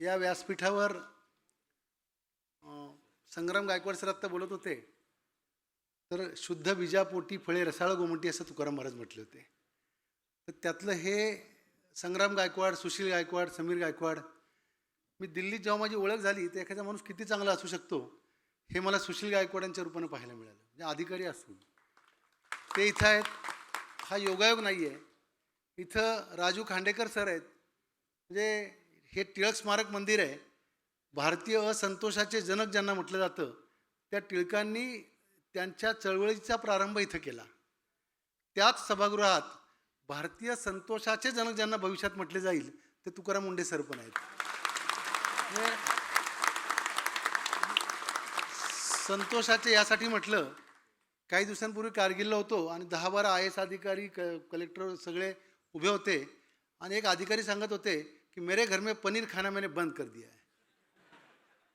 या व्यासपीठावर संग्राम गायकवाड सर आत्ता बोलत होते, तर शुद्ध बीजापोटी फळे रसाळ गोमटी असं तुकाराम महाराज म्हटले होते. तर त्यातलं हे संग्राम गायकवाड, सुशील गायकवाड, समीर गायकवाड, मी दिल्लीत जेव्हा माझी ओळख झाली तर एखादा माणूस किती चांगला असू शकतो हे मला सुशील गायकवाडांच्या रूपाने पाहायला मिळालं. म्हणजे अधिकारी असून ते इथं आहेत, हा योगायोग नाही आहे. इथं राजू खांडेकर सर आहेत. म्हणजे हे टिळक स्मारक मंदिर आहे. भारतीय असंतोषाचे जनक ज्यांना म्हटलं जातं, त्या टिळकांनी त्यांच्या चळवळीचा प्रारंभ इथं केला. त्याच सभागृहात भारतीय संतोषाचे जनक ज्यांना भविष्यात म्हटले जाईल ते तुकाराम मुंडे सर पण आहेत. संतोषाचे यासाठी म्हटलं, काही दिवसांपूर्वी कारगिलला होतो आणि 10-12 IAS अधिकारी, कलेक्टर सगळे उभे होते आणि एक अधिकारी सांगत होते की मेरे घर में पनीर खाना मैंने बंद कर दिया है.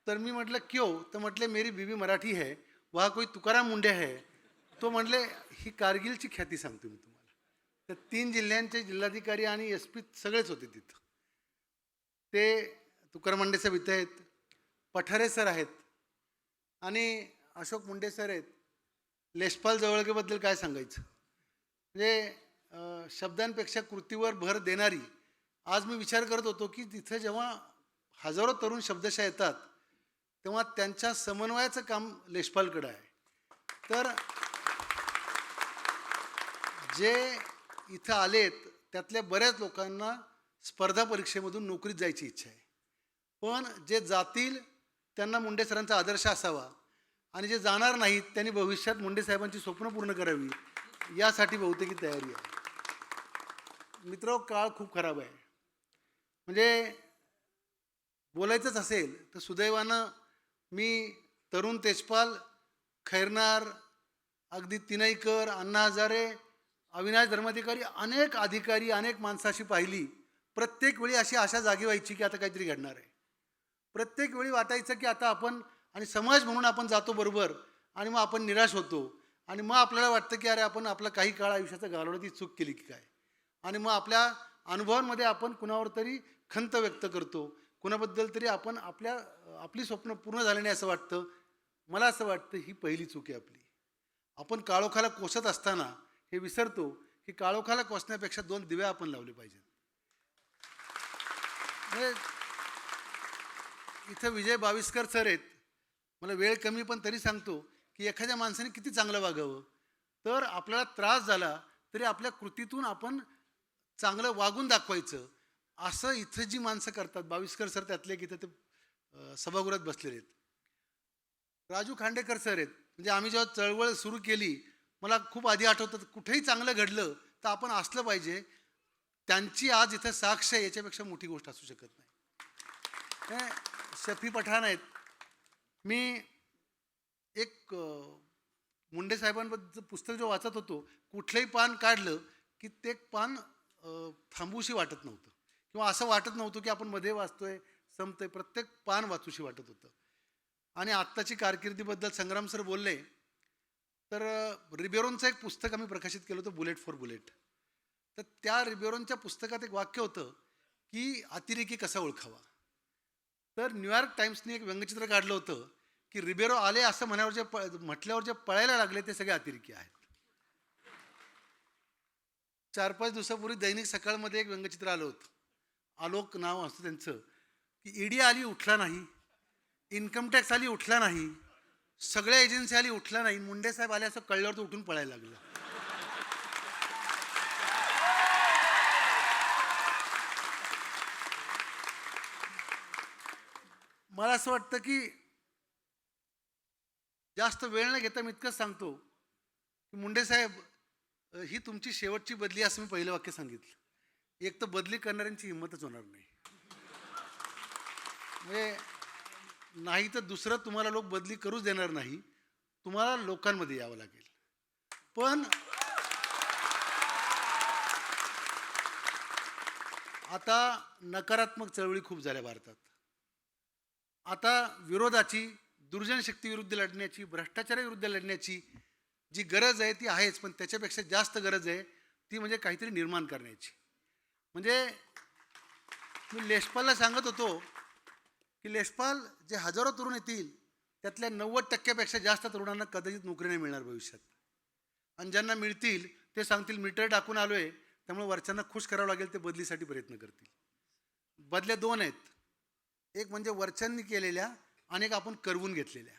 तर मी म्हटलं क्यों? तर म्हटले मेरी बीवी मराठी है, वहाँ कोई तुकाराम मुंडे है. तो म्हटले ही कारगिलची ख्याती सांगतो मी तुम्हाला. तर 3 जिल्ह्यांचे जिल्हाधिकारी आणि SP सगळेच होते तिथं. ते तुकाराम मुंडे साहेब इथे आहेत, पठारे सर आहेत आणि अशोक मुंडे सर आहेत. लेशपाल जवळगेबद्दल काय सांगायचं. म्हणजे शब्दांपेक्षा कृतीवर भर देणारी. आज मी विचार करत होतो की तिथे जेव्हा हजारो तरुण शब्दशः येतात तेव्हा त्यांच्या समन्वयाचं काम लेशपालकडं आहे. तर जे इथं आलेत त्यातल्या बऱ्याच लोकांना स्पर्धा परीक्षेमधून नोकरीत जायची इच्छा आहे, पण जे जातील त्यांना मुंडे सरांचा आदर्श असावा आणि जे जाणार नाहीत त्यांनी भविष्यात मुंडे साहेबांची स्वप्न पूर्ण करावी यासाठी बहुतेक तयारी आहे. मित्र, काळ खूप खराब आहे. म्हणजे बोलायचंच असेल तर सुदैवानं मी तरुण तेजपाल, खैरनार, अगदी तिनईकर, अण्णा हजारे, अविनाश धर्माधिकारी, अनेक अधिकारी, अनेक माणसं अशी पाहिली. प्रत्येक वेळी अशी आशा जागी व्हायची की आता काहीतरी घडणार आहे. प्रत्येक वेळी वाटायचं की आता आपण आणि समाज म्हणून आपण जातो बरोबर आणि मग आपण निराश होतो आणि मग आपल्याला वाटतं की अरे आपण आपला काही काळ आयुष्याचा घालवलं ती चूक केली की काय. आणि मग आपल्या अनुभवांमध्ये आपण कुणावर तरी खंत व्यक्त करतो, कुणाबद्दल तरी आपण आपली स्वप्न पूर्ण झाली नाही असं वाटतं. मला असं वाटतं ही पहिली चूक आहे आपली. आपण काळोखाला कोसत असताना हे विसरतो की काळोखाला कोसण्यापेक्षा 2 दिवे आपण लावले पाहिजेत. म्हणजे इथं विजय बाविस्कर सर आहेत. मला वेळ कमी पण तरी सांगतो की एखाद्या माणसाने किती चांगलं वागावं. तर आपल्याला त्रास झाला तरी आपल्या कृतीतून आपण चांगलं वागून दाखवायचं असं इथं जी माणसं करतात. बाविस्कर सर त्यातले की इथं ते सभागृहात बसलेले आहेत. राजू खांडेकर सर आहेत. म्हणजे आम्ही जेव्हा चळवळ सुरू केली, मला खूप आधी आठवतं कुठेही चांगलं घडलं तर आपण असलं पाहिजे. त्यांची आज इथं साक्ष आहे, याच्यापेक्षा मोठी गोष्ट असू शकत नाही. शफी पठाण आहेत. मी एक मुंडे साहेबांबद्दल पुस्तक जो वाचत होतो, कुठलंही पान काढलं की ते पान थांबूशी वाटत नव्हतं किंवा असं वाटत नव्हतं की आपण मध्ये वाचतोय संपतोय. प्रत्येक पान वाचूशी वाटत होतं. आणि आत्ताची कारकिर्दीबद्दल संग्राम सर बोलले तर रिबेरोनचं एक पुस्तक आम्ही प्रकाशित केलं होतं, बुलेट फॉर बुलेट. तर त्या रिबेरोनच्या पुस्तकात एक वाक्य होतं की अतिरेकी कसा ओळखावा. तर न्यूयॉर्क टाइम्सने एक व्यंगचित्र काढलं होतं की रिबेरो आले असं म्हटल्यावर जे पळायला लागले ते सगळे अतिरेकी आहेत. 4-5 दिवसापूर्वी दैनिक सकाळमध्ये एक व्यंगचित्र आलं होतं. आलोक नाव असतं त्यांचं, की ईडी आली उठला नाही, इन्कम टॅक्स आली उठला नाही, सगळ्या एजन्सी आली उठला नाही, मुंडे साहेब आले असं कळल्यावर तो उठून पळायला लागलं. मला असं वाटतं की जास्त वेळ न घेता मी इतकंच सांगतो की मुंडे साहेब ही तुमची शेवटची बदली असं मी पहिलं वाक्य सांगितलं. एक तर बदली करणाऱ्यांची हिंमतच होणार नाही. म्हणजे नाही तर दुसरं तुम्हाला लोक बदली करूच देणार नाही. तुम्हाला लोकांमध्ये यावं लागेल. पण आता नकारात्मक चळवळी खूप झाल्या भारतात. आता विरोधाची, दुर्जन शक्तीविरुद्ध लढण्याची, भ्रष्टाचाराविरुद्ध लढण्याची जी गरज आहे ती आहेच, पण त्याच्यापेक्षा जास्त गरज आहे ती म्हणजे काहीतरी निर्माण करण्याची. म्हणजे मी लेशपालला सांगत होतो की लेशपाल जे हजारो तरुण येतील त्यातल्या 90% जास्त तरुणांना कदाचित नोकरी नाही मिळणार भविष्यात. आणि ज्यांना मिळतील ते सांगतील मीटर टाकून आलोय, त्यामुळे वरच्यांना खुश करावं लागेल, ते बदलीसाठी प्रयत्न करतील. बदल्या दोन आहेत, एक म्हणजे वरच्यांनी केलेल्या आणि एक आपण करवून घेतलेल्या.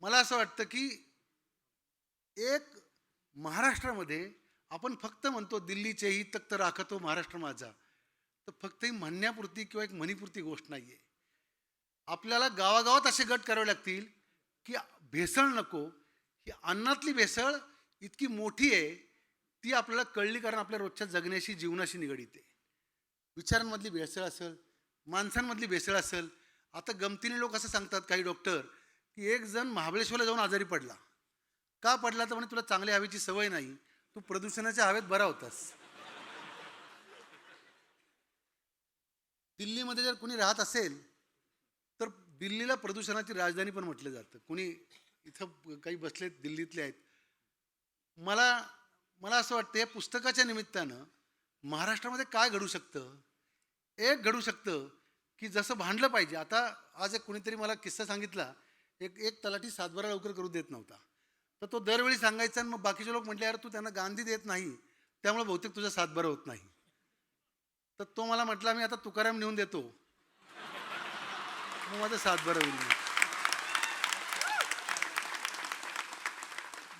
मला असं वाटतं की एक महाराष्ट्रामध्ये आपण फक्त म्हणतो दिल्लीचेही तख्त राखतो महाराष्ट्र माझा, तर फक्त ही म्हणण्यापुरती किंवा एक म्हणीपुरती गोष्ट नाही आहे. आपल्याला गावागावात असे गट करावे लागतील की भेसळ नको, ही अन्नातली भेसळ इतकी मोठी आहे ती आपल्याला कळली, कारण आपल्या रोजच्या जगण्याशी जीवनाशी निगडीत आहे. विचारांमधली भेसळ असेल, माणसांमधली भेसळ असेल. आता गमतीने लोक असं सांगतात काही डॉक्टर की एक जण महाबळेश्वरला जाऊन आजारी पडला. का पडला तर म्हणे तुला चांगल्या हवेची सवय नाही, तू प्रदूषणाच्या हवेत बरा होतास. दिल्लीमध्ये जर कोणी राहत असेल तर दिल्लीला प्रदूषणाची राजधानी पण म्हटलं जातं. कोणी इथं काही बसलेत दिल्लीतले आहेत. मला मला असं वाटतं या पुस्तकाच्या निमित्तानं महाराष्ट्रामध्ये काय घडू शकतं, एक घडू शकतं की जसं भांडलं पाहिजे. आता आज एक कोणीतरी मला किस्सा सांगितला, एक एक तलाठी सातबारा लवकर करू देत नव्हता, तर तो दरवेळी सांगायचा आणि मग बाकीचे लोक म्हटले यार तू त्यांना गांधी देत नाही त्यामुळे बहुतेक तुझा सातबारा होत नाही. तर तो मला म्हटला मी आता तुकाराम नेऊन देतो, मग माझं सातबारा होईल.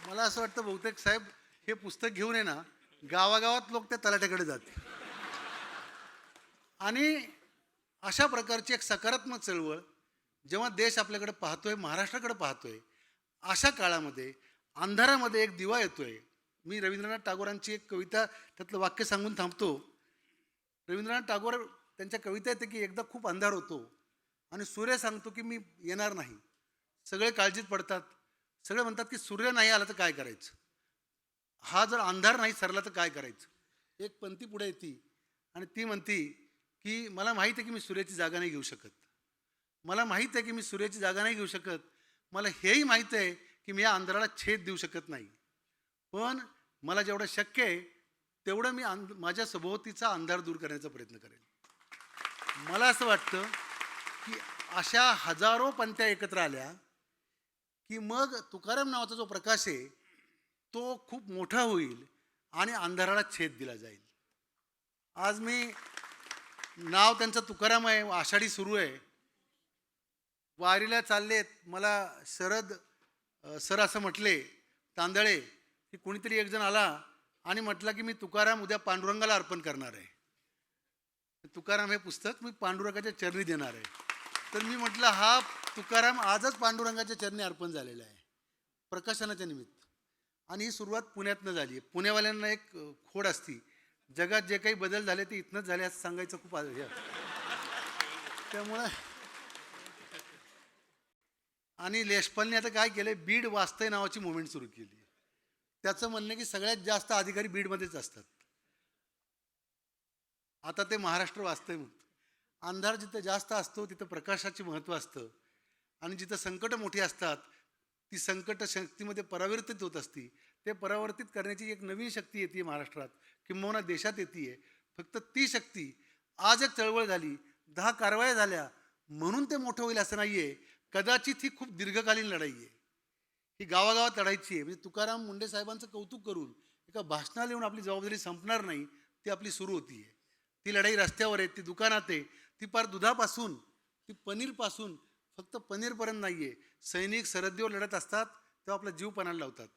मला असं वाटतं बहुतेक साहेब हे पुस्तक घेऊन आहे ना गावागावात लोक त्या तलाट्याकडे जाते. आणि अशा प्रकारची एक सकारात्मक चळवळ जेव्हा देश आपल्याकडे पाहतोय, महाराष्ट्राकडे पाहतोय, अशा काळामध्ये अंधारामध्ये एक दिवा येतोय. मी रवींद्रनाथ टागोरांची एक कविता त्यातलं वाक्य सांगून थांबतो. रवींद्रनाथ टागोर त्यांच्या कविता येते की एकदा खूप अंधार होतो आणि सूर्य सांगतो की मी येणार नाही. सगळे काळजीत पडतात, सगळे म्हणतात की सूर्य नाही आला तर काय करायचं, हा जर अंधार नाही सरला तर काय करायचं. एक पंक्ती पुढे येते आणि ती म्हणती की मला माहीत आहे की मी सूर्याची जागा नाही घेऊ शकत, मला माहीत आहे की मी सूर्याची जागा नाही घेऊ शकत, मला हेही माहीत आहे की मी या अंधाराला छेद देऊ शकत नाही, पण मला जेवढं शक्य आहे तेवढं मी माझ्या सभोवतीचा अंधार दूर करण्याचा प्रयत्न करेन. मला असं वाटतं की अशा हजारो पंथ्या एकत्र आल्या की मग तुकाराम नावाचा जो प्रकाश आहे तो खूप मोठा होईल आणि अंधाराला छेद दिला जाईल. आज मी नाव त्यांचं तुकाराम आहे, आषाढी सुरू आहे, वारीला चाललेत. मला शरद सर असं म्हटले तांदळे की कोणीतरी एक जण आला आणि म्हटलं की मी तुकाराम उद्या पांडुरंगाला अर्पण करणार आहे. तुकाराम हे पुस्तक मी पांडुरंगाच्या चरणी देणार आहे. तर मी म्हटलं हा तुकाराम आजच पांडुरंगाच्या चरणी अर्पण झालेला आहे प्रकाशनाच्या निमित्त. आणि ही सुरुवात पुण्यातनं झाली आहे. पुणेवाल्यांना एक खोड असती, जगात जे काही बदल झाले ते इथनंच झाले असं सांगायचं खूप आहे. त्यामुळं आणि लेशपालने आता काय केलं, बीड वाचतंय नावाची मुवमेंट सुरू केली. त्याचं म्हणणं की सगळ्यात जास्त अधिकारी बीडमध्येच असतात. आता ते महाराष्ट्र वाचतंय म्हणतो. अंधार जिथं जास्त असतो तिथं प्रकाशाचे महत्त्व असतं आणि जिथं संकटं मोठी असतात ती संकट शक्तीमध्ये परावर्तित होत असती. ते परावर्तित करण्याची एक नवीन शक्ती येते महाराष्ट्रात किंबहुना देशात येते. फक्त ती शक्ती आज एक चळवळ झाली, 10 कारवाया झाल्या म्हणून ते मोठं होईल असं नाही आहे. कदाचित ही खूप दीर्घकालीन लढाई आहे, ही गावागावात लढायची आहे. म्हणजे तुकाराम मुंडे साहेबांचं कौतुक करून एका भाषणाला येऊन आपली जबाबदारी संपणार नाही, ती आपली सुरू होती आहे. ती लढाई रस्त्यावर आहे, ती दुकानात आहे, ती पार दुधापासून ती पनीरपासून फक्त पनीरपर्यंत नाही आहे. सैनिक सरहद्दीवर लढत असतात तेव्हा आपला जीव पणाला लावतात.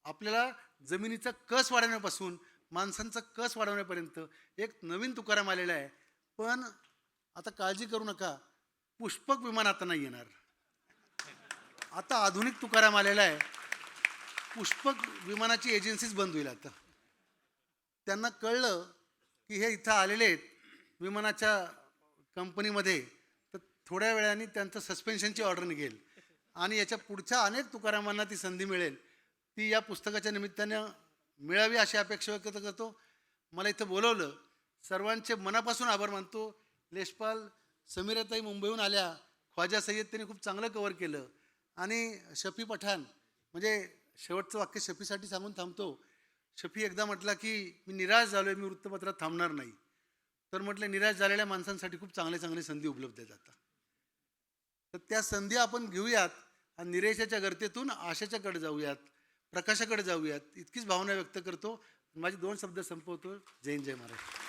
आपल्याला जमिनीचा कस वाढवण्यापासून माणसांचा कस वाढवण्यापर्यंत एक नवीन तुकाराम आलेला आहे. पण आता काळजी करू नका, पुष्पक विमान आता नाही येणार. आता आधुनिक तुकाराम आलेला आहे. पुष्पक विमानाची एजन्सीज बंद होईल. आता त्यांना कळलं की हे इथं आलेले आहेत विमानाच्या कंपनीमध्ये, तर थोड्या वेळाने त्यांचं सस्पेन्शनची ऑर्डर निघेल आणि याच्या पुढच्या अनेक तुकारामांना ती संधी मिळेल. ती या पुस्तकाच्या निमित्तानं मिळावी अशी अपेक्षा व्यक्त करतो. मला इथं बोलवलं, सर्वांचे मनापासून आभार मानतो. लेशपाल, समीराताई मुंबईहून आल्या, ख्वाजा सय्यद त्यांनी खूप चांगलं कव्हर केलं आणि शफी पठाण, म्हणजे शेवटचं वाक्य शफीसाठी सांगून थांबतो. शफी एकदा म्हटला की मी निराश झालो आहे, मी वृत्तपत्रात थांबणार नाही. तर म्हटलं निराश झालेल्या माणसांसाठी खूप चांगले चांगले संधी उपलब्ध आहेत आता. तर त्या संधी आपण घेऊयात आणि निराशेच्या गर्तेतून आशेच्याकडे जाऊयात, प्रकाशाकडे जाऊयात, इतकीच भावना व्यक्त करतो. माझे 2 शब्द संपवतो. जय हिंद, जय महाराष्ट्र.